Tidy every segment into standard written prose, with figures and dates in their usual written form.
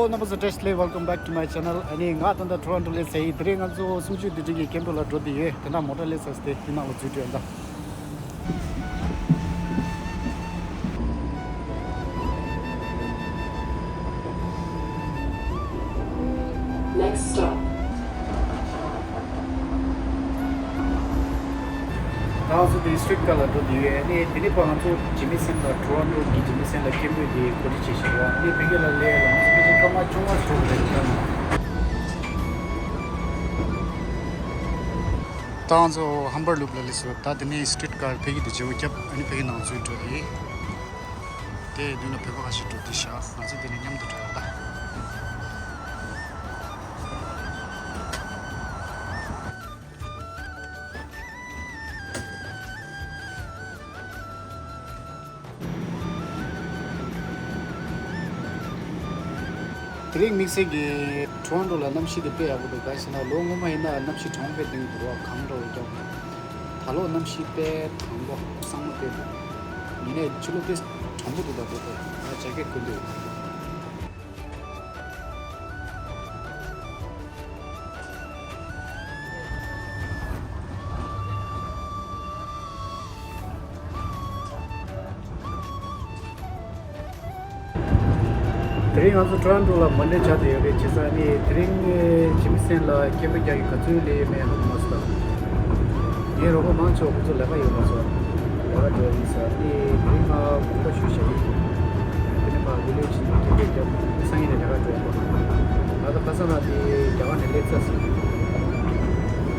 Hello, Namaste, welcome back to my channel. Ani ngat on the Toronto let's say bring also suju digi came to la do the kana motor let's stay hima uju anda. Next stop. Also the street color to the any Pinipa to Jimmy Sen the Toronto Jimmy Sen the came with the Kodichi. Ni pingala layer come out to Towns or Humber Loop Lisso, that the street car pay the Joe kept any paying on to the they do not pay to the shop, as it didn't come to the Drink mixing Toronto and Namshi the pay about the guys and a long woman Namshi Tom with the Kando. Hello Namshi pay Tango, some of them. You know, Chulukis Tombo to the boat. I check it could do. Drink also Toronto la Monday chate which is any drink Jimson la Kemija Katuli may have master. Here over Mancho to Lava Yomaso. What is the drink of Kushushi in a village in Sang in the other person at the Javan lets us.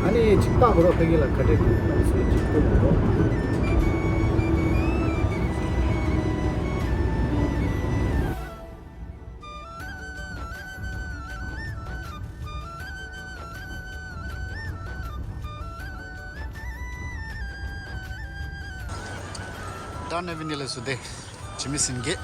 Any Chicago regular credit also Done Avenue today, Jimmy Gate.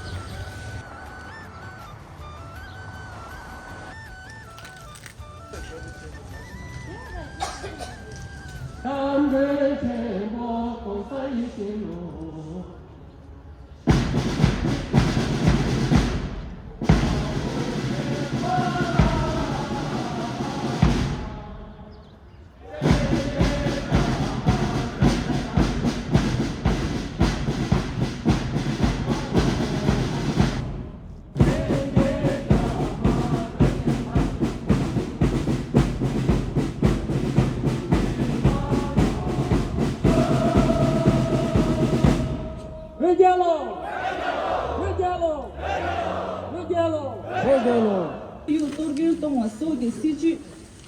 yu torgil tongwa so de siju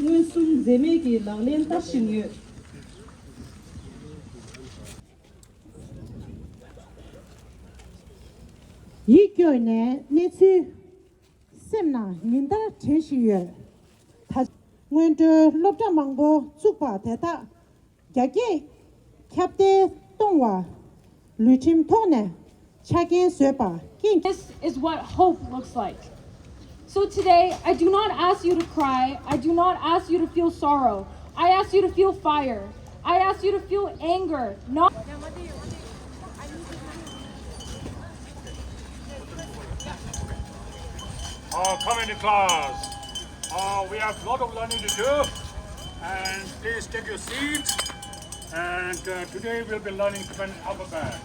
ngun sum zeme ki langlen ta shinyu yi kyo ne ne chi semna ninda chenshi ta ngwen de lobta mangbo chukpa ta ta gyage kyapte tongwa luchim tone chagen sepa. This is what hope looks like. So today, I do not ask you to cry. I do not ask you to feel sorrow. I ask you to feel fire. I ask you to feel anger. Not. Come into class. We have a lot of learning to do. And please take your seats. And today we'll be learning Tibetan alphabet.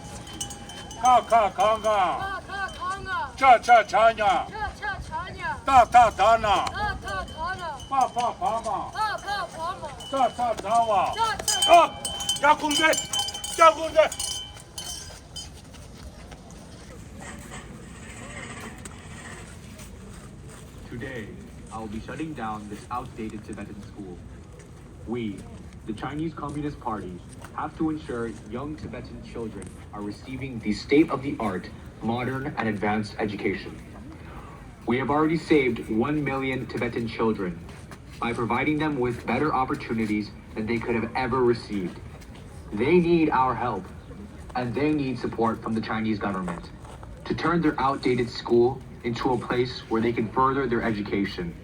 Ka ka kanga. Cha cha chanya. Ta ta dana. Pa pa pama. Ta ta dawa. Ja kunde. Ja kunde. Today, I will be shutting down this outdated Tibetan school. We, the Chinese Communist Party, have to ensure young Tibetan children are receiving the state-of-the-art, modern and advanced education. We have already saved 1 million Tibetan children by providing them with better opportunities than they could have ever received. They need our help, and they need support from the Chinese government to turn their outdated school into a place where they can further their education.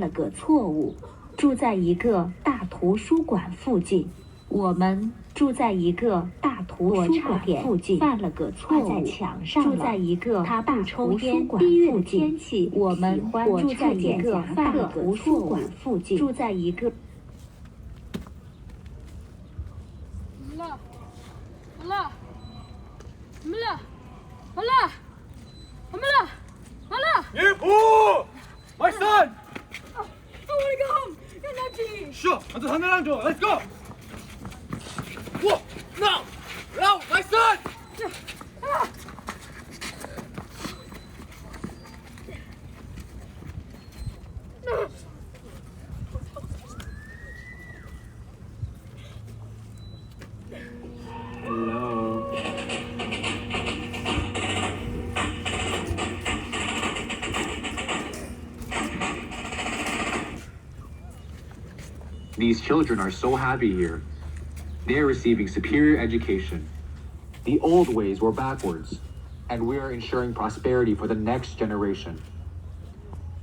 了个错误，住在一个大图书馆附近。我们住在一个大图书馆附近，犯了个错误，在墙上住在一个大图书馆附近。我们住在一个大图书馆附近，住在一个。My son! I want to go home. You're nutty. Sure, let's go! Whoa! No! No, my son! Hello. These children are so happy here. They're receiving superior education. The old ways were backwards, and we are ensuring prosperity for the next generation.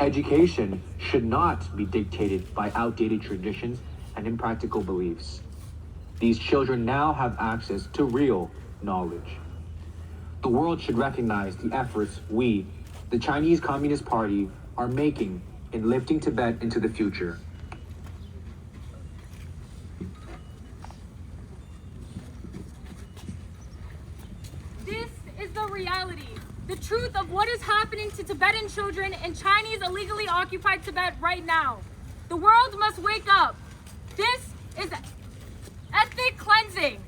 Education should not be dictated by outdated traditions and impractical beliefs. These children now have access to real knowledge. The world should recognize the efforts we, the Chinese Communist Party, are making in lifting Tibet into the future. This is the reality, the truth of what is happening to Tibetan children in Chinese illegally occupied Tibet right now. The world must wake up. This is ethnic cleansing.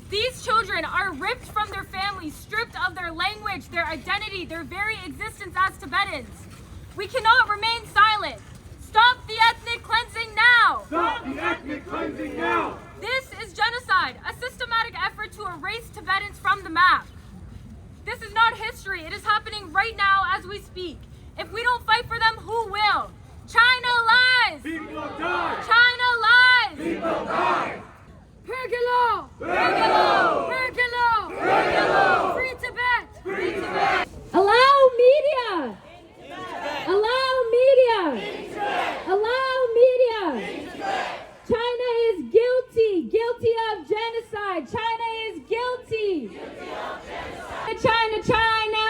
These children are ripped from their families, stripped of their language, their identity, their very existence as Tibetans. We cannot remain silent. Stop the ethnic cleansing now! Stop the ethnic cleansing now! This is genocide, a systematic effort to erase Tibetans from the map. This is not history. It is happening right now as we speak. If we don't fight for them, who will? China lies! People die! China lies! People die! Pergelo! Pergelo! Pergelo! Pergelo! Free Tibet! Free Tibet! Allow media! Allow media! Allow media! China is guilty of genocide. China is guilty. China, China.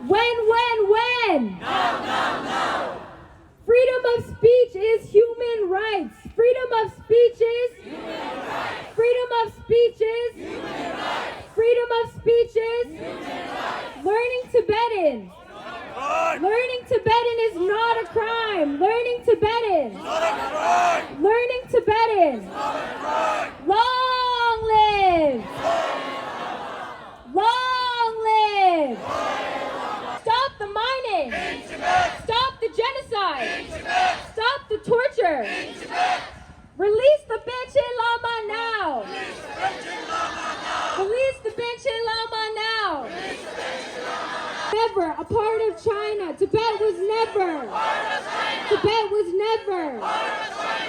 When? No. Freedom of speech is human rights. Freedom of speech is human rights. Freedom of speech is human rights. Freedom of speech is human rights. Learning Tibetan. Learning Tibetan is not a crime. Learning Tibetan. Learning Tibetan. Long live. Long live. Stop the mining. Stop the genocide. Stop the torture. Release the Benche Lama now. Release the Benche Lama now. Never a part of China. Tibet was never. Tibet was never.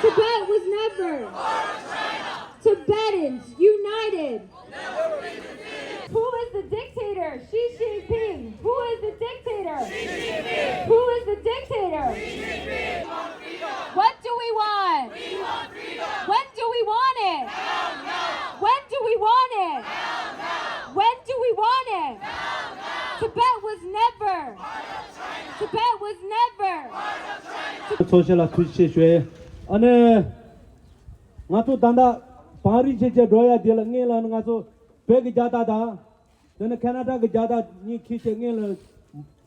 Tibet was never. Tibetans united. Who is the dictator? Xi Jinping. Who is the dictator? Who is the dictator? What do we want? When do we want it? When do we want it? When do we want it? Tibet was never. Tibet was never. 소셜라 투시쉐 안에 나도 단다 바리 제제 로야 될 녜라는 가서 배기 자다다 저는 캐나다 그 자다 니 키체 녜라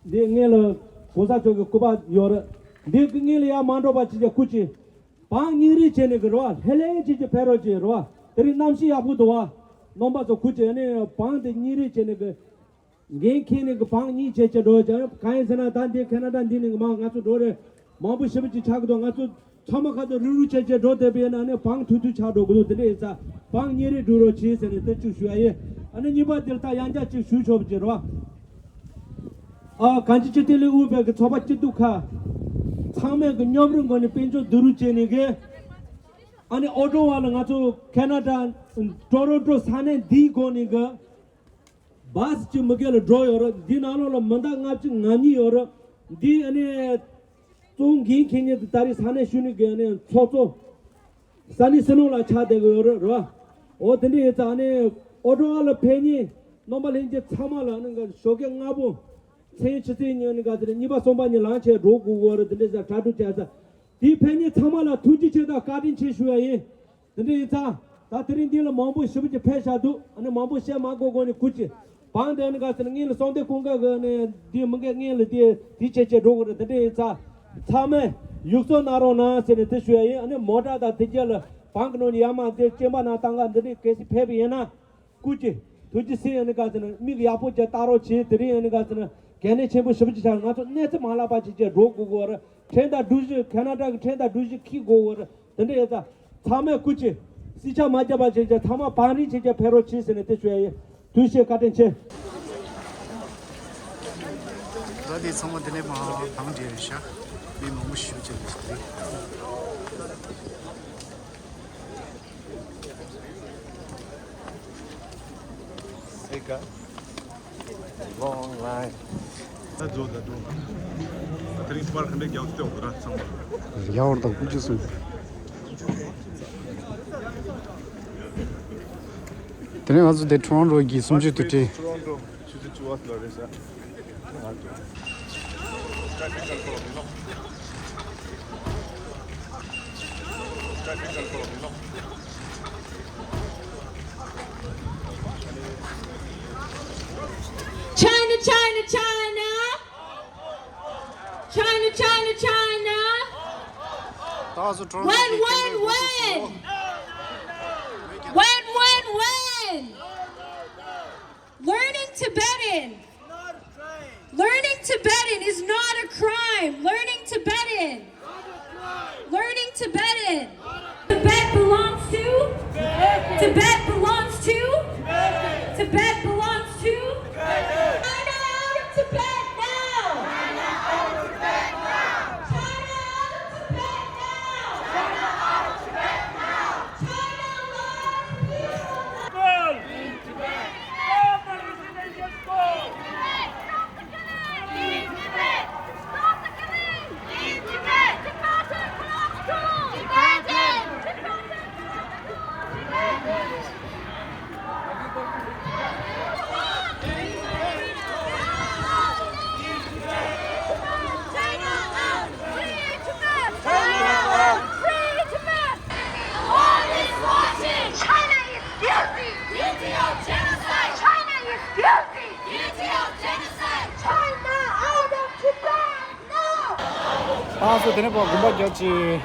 녜라 보사 저기 고바 요르 네 녜리야 만로바 지제 쿠치 방니리 제네 그로와 헬레 지제 페로지 로와 우리 남시 야부도와 nombazo kuche ne pang de nyiri chene ke nge khine ke pang ni che che do ja kai sana dan de Canada din ne ma nga so do re ma bu shibi chi chag do nga so chama kha do ru che che do de be na ne pang thu thu cha do gu de sa pang nyiri du ro chi se ne te chu shwa ye ane ni ba del ta yang ja chi shu chob je ro a kanchi che de le u be ke choba chi du kha chame ke nyom rung go ne pen jo du ru che ne ke ane auto wala nga so Canada Toronto sane di goni ga bas chi magel draw yor dinalo la manda nga chi ngani yor 디 아니 종긴 킹이 다리 산에 쉬는 게 아니 초초 산이 스노라 차대고 러 어든지 안에 오도알 페니 노멀 이제 참아라는 거 쇼경 가보 세치세년 가들 니바 손반이 란체 로고거를 들려서 자두자서 디 페니 참아라 두지체다 가딘 치슈야이 근데 다 드린딜 마부 시부지 패샤도 아니 마부 샤마고고니 구치 방대는 가서는 일 손대 공가거네 디 뭔가 일 디체체 로고를 근데 자 참에 육소 나로나 세네 드슈야이 아니 모다다 되절 방그노니 야마데 쳔바나 땅가들이 계시 패비에나 구치 두지세는 가서는 미기 야포제 따로 지 드리는 가서는 걔네 전부 시부지 잘 가서 네트 말라바지제 로고거를 텐다 두지 캐나다 텐다 두지 키고거를 근데 자 참에 구치 시차 맞아봐 진짜 타마 반이 진짜 배로 치세네 대주에 두시에 같은 체 어디 성원들의 뭐 방지르샤 이 너무 쉬우지 그러니까 long line 다 좋다. 드링크 바를 근데 겨우때 오더라 참. 야오르다 꾸주스 Then also the Toronto gi sumje tuti Toronto 주주 좋았어 그래서. China, China, China. China, China, China. 다서 Toronto When? When? Learning Tibetan. Learning Tibetan is not a crime. Learning Tibetan. Learning Tibetan. Tibet belongs to? Tibet belongs to? Tibet belongs to? China out of Tibet now! China out of Tibet now! China out of Tibet now! China out of Tibet now! China loves people! In Tibet! Nobody should just go! In Tibet! Stop the killing! In Tibet! Tibetan belongs to! Tibetan! China out! Free Tibet! China out! Free Tibet! The world is watching! China is guilty! Guilty of genocide! China is guilty! Guilty of genocide! China out of Tibet! No! 다서 되는 거 금방 겼지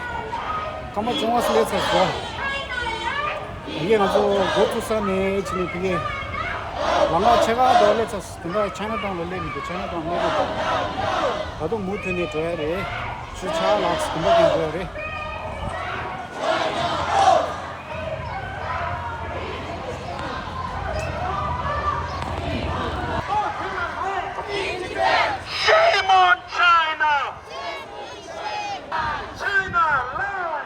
가만 종아스 레츠고 이게 아주 고투산에 지금 그게 아마 제가 놀랬었어 근데 차이나타운 놀랬는데 차이나타운 놀랬다 나도 못하네 줘야래 주차 락스 금방 줘야래 Shame on China! China, lie!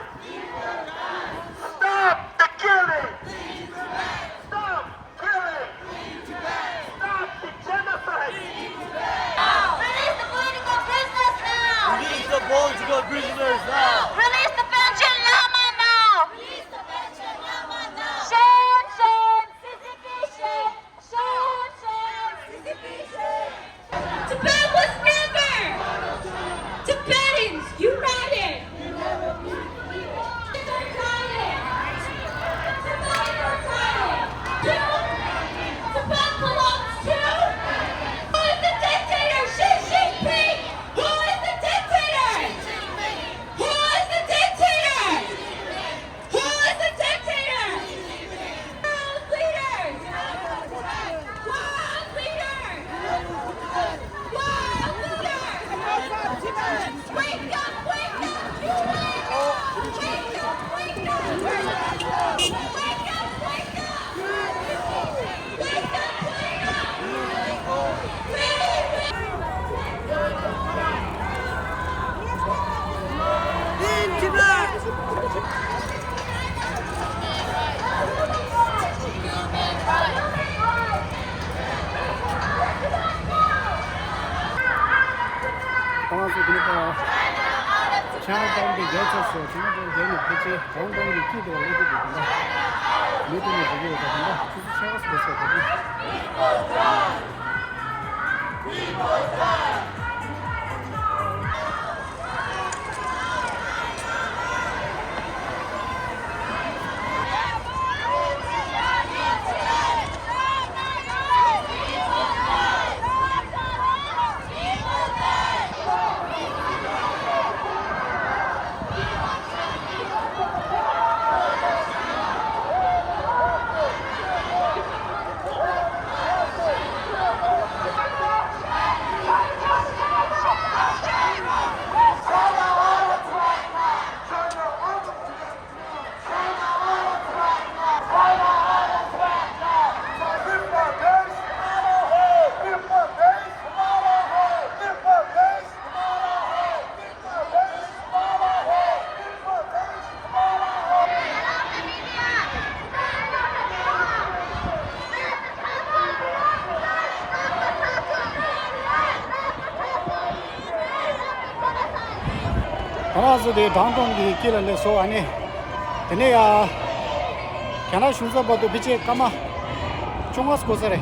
Stop the killing! Stop killing! Stop the genocide! Release the political prisoners now! Release the political prisoners now! Release 그러니까 Chinatown the gates Chinatown game 그치 Hong Kong 키드가 레드 되는데 레드는 되게 되는데 주스 차가서 됐어. Harazu de downtown ki kila le so ane tene ya kana shunza bado biche kama chungas kozare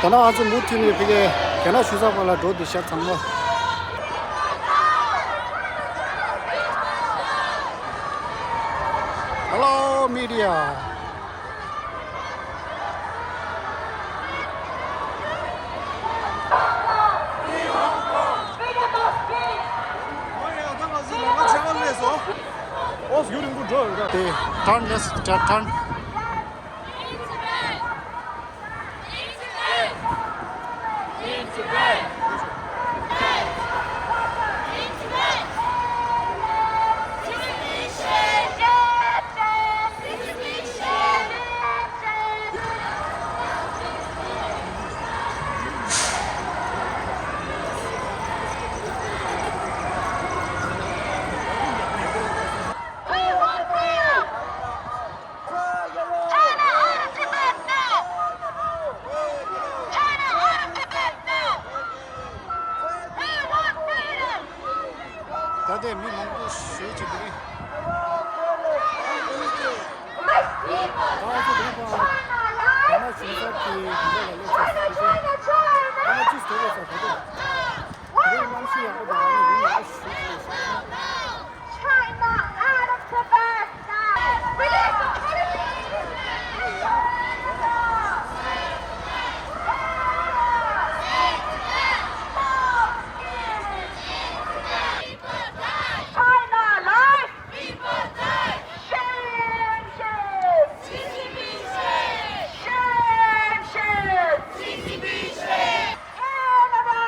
Tana azu mutini pige kana shuza pala do disha tsamwa Hello media Turn, yes, turn. Tade mi mango shoe chibri. China out of Tibet now! Release the China life! People die! Shame, shame! CCP shame! Shame, shame! CCP shame! Canada!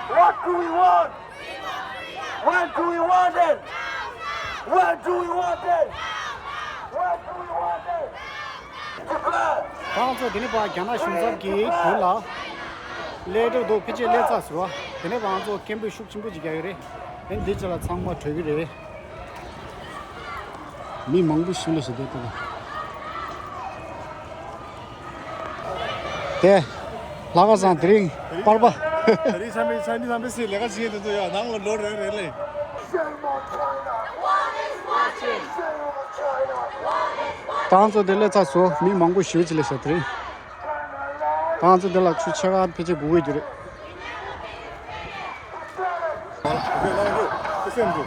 What do we want? When do we want it? When do we want it? When do we want it? 방서 되네 봐 견아 순잡기 골라 레드도 피지 레자스와 되네 방서 캠프 숙침부지가 그래 엔디절아 창마 되기래 미 멍부 심리서 됐다 대 나가서 드링 빨바 Dari sampai sih lekas sih itu ya, nang lor rele. 방서 될래 자수 미 멍부 쉬지래서 드링 방서 될라 추차가 피지 구이 주래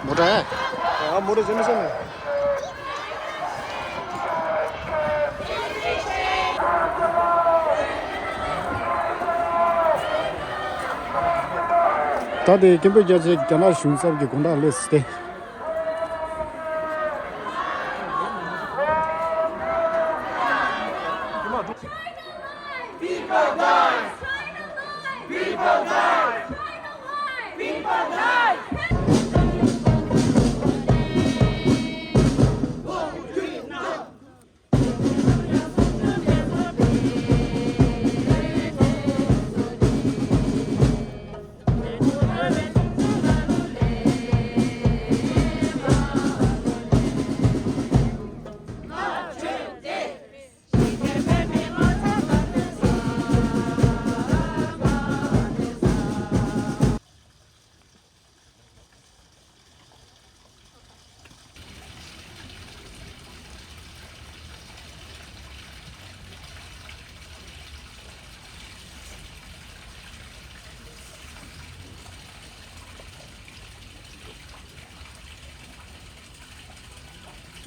뭐래 아, 뭐래 재밌었네. 다들 캠프에서 견아 순잡기 공다 레스테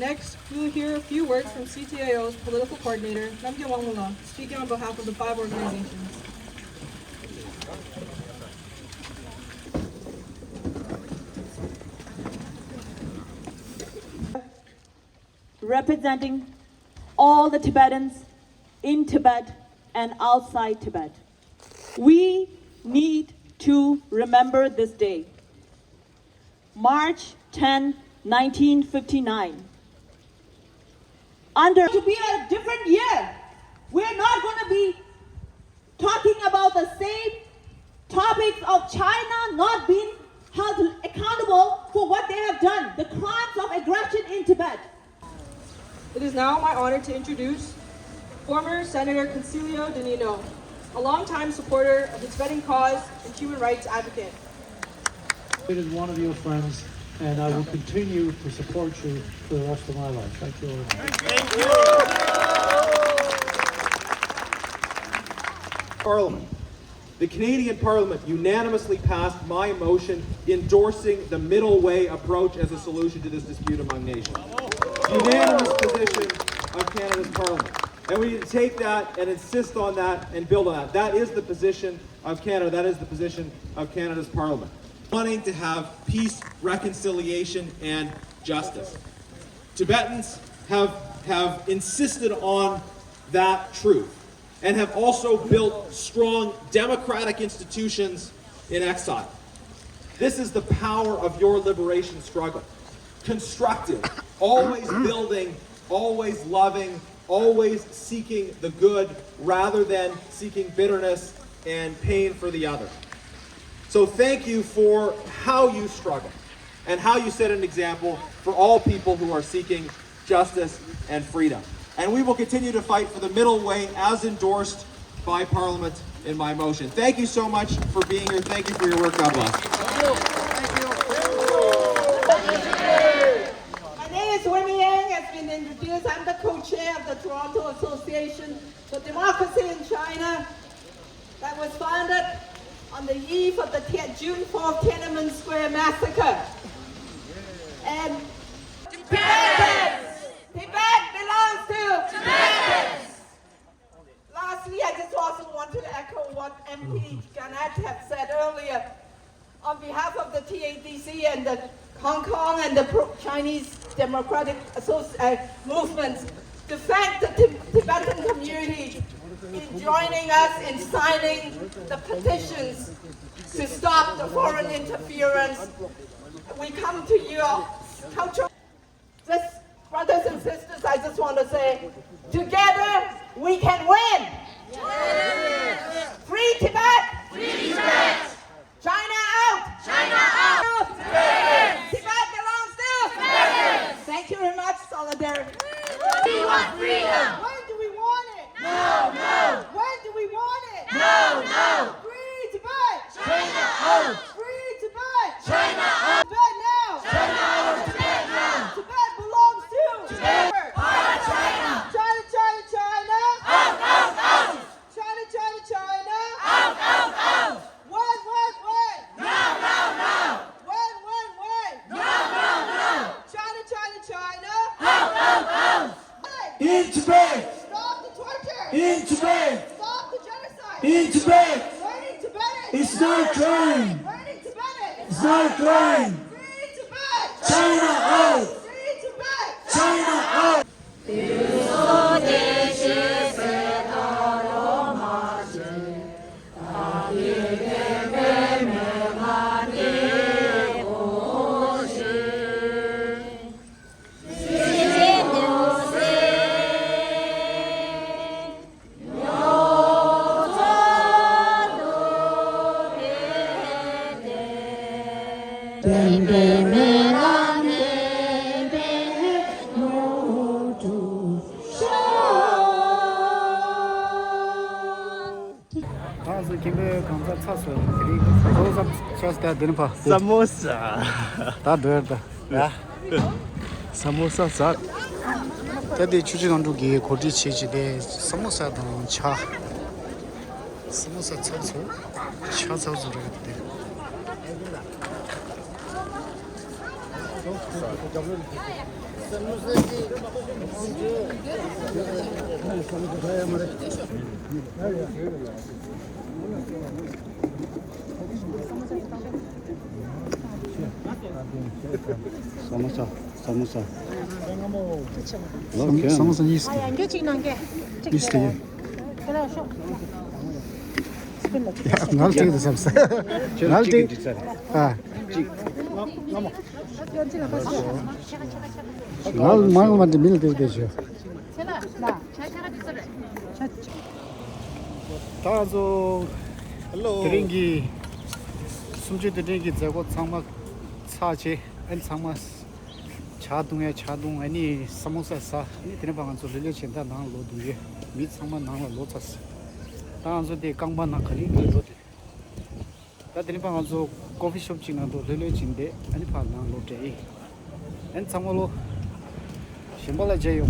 Next, we will hear a few words from CTIO's political coordinator, Namgye Wangmula, speaking on behalf of the 5 organizations. Representing all the Tibetans in Tibet and outside Tibet. We need to remember this day. March 10, 1959. To be a different year. We're not going to be talking about the same topics of China not being held accountable for what they have done, the crimes of aggression in Tibet. It is now my honor to introduce former Senator Concilio Danilo, a longtime supporter of the Tibetan cause and human rights advocate. It is one of your friends, and I will continue to support you for the rest of my life. Thank you very much. Thank you. Parliament. The Canadian Parliament unanimously passed my motion endorsing the middle way approach as a solution to this dispute among nations. Unanimous position of Canada's Parliament. And we need to take that and insist on that and build on that. That is the position of Canada. That is the position of Canada's Parliament. Wanting to have peace, reconciliation, and justice. Tibetans have insisted on that truth and have also built strong democratic institutions in exile. This is the power of your liberation struggle. Constructive, always building, always loving, always seeking the good rather than seeking bitterness and pain for the other. So thank you for how you struggle and how you set an example for all people who are seeking justice and freedom. And we will continue to fight for the middle way as endorsed by Parliament in my motion. Thank you so much for being here. Thank you for your work. God bless. My name is Winnie Yang, has been introduced. I'm the co-chair of the Toronto Association for Democracy in China that was founded on the eve of the June 4th Tiananmen Square massacre. And Tibet belongs to Tibetans. Lastly, I just also want to echo what MP Garnett had said earlier. On behalf of the TADC and the Hong Kong and the Chinese Democratic movements, to thank the Tibetan community in joining us in signing the petitions to stop the foreign interference. We come to your cultural. This brother brothers and sisters, I just want to say, together we can win. Free Tibet. Free Tibet. China out. China out. Tibet belongs to. Thank you very much, solidarity. We want freedom. When do we want it? No, no. When do we want it? No, no. Free Tibet. China out. Free Tibet. China out. Tibet now. China out. Tibet now. Tibet belongs to. Tibet. China. China, China, China. Out, out, out. China, China, China. Out, out, out. When? No, no, no. When? No, no, no. China, China, China. Out, out, out. In Tibet! Stop the torture. In Tibet! Stop the genocide. In Tibet! Learning Tibetan. It's not a crime! Learning Tibetan. It's not a crime! Free Tibet. China out! Free Tibet. China out! 다서 김에 감자 차서 그리고 도서 쳤다 되는 봐. Samosa. 다 되다. 야. Samosa 사. 그때 주지간 두기 고지 체지대 사모사도 차. 사모사 차서 차서 그랬대. 사모사 사모사 사모사 있어 있어 날 때도 삼사 날 때. 아 날 마음한테 밀대 되죠. 다저 드링기 숨지 드링기 저거 상막 차지 안 상막 차동에 차동 아니 사모사사 이 드는 방안 좀 relation 나 로두에 미 상만 나와 로차스 다저 대 강반 나거리 로드 다 드는 방안 좀 커피숍 지나도 relations인데 아니 파나 로데 엔 상물로 심벌라 제요